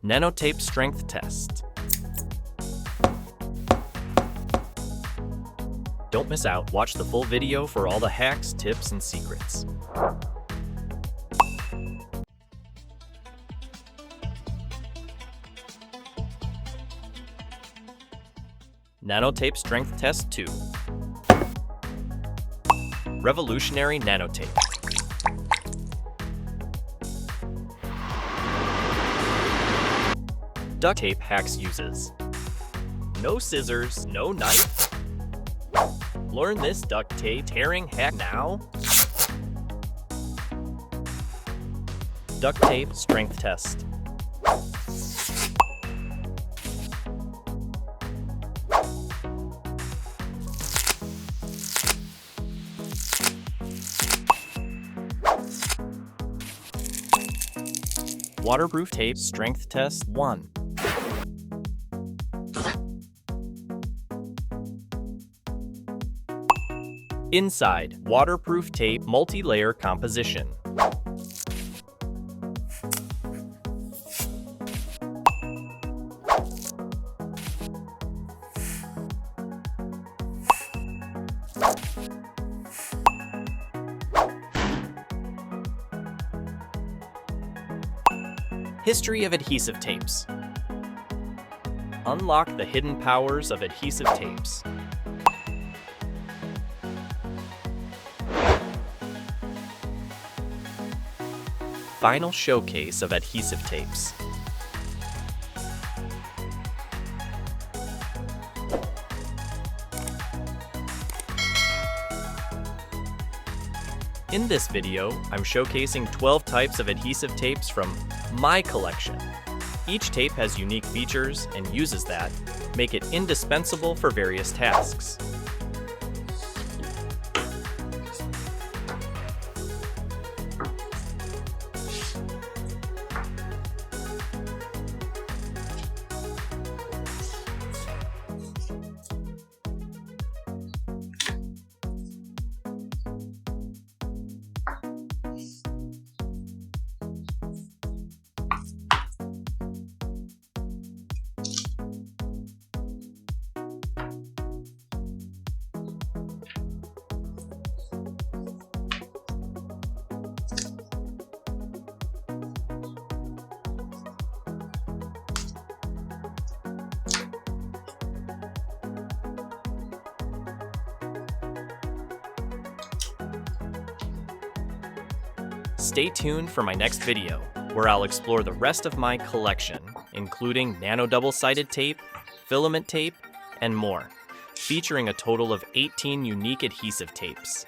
Nano tape strength test. Don't miss out. Watch the full video for all the hacks, tips, and secrets. Nano tape strength test 2. Revolutionary nano tape. Duct tape hacks uses. No scissors, no knife. Learn this duct tape tearing hack now. Duct tape strength test. Waterproof tape strength test 1. Inside, waterproof tape multi-layer composition. History of adhesive tapes. Unlock the hidden powers of adhesive tapes. Final showcase of adhesive tapes. In this video, I'm showcasing 12 types of adhesive tapes from my collection. Each tape has unique features and uses that make it indispensable for various tasks. Stay tuned for my next video, where I'll explore the rest of my collection, including nano double-sided tape, filament tape, and more, featuring a total of 18 unique adhesive tapes.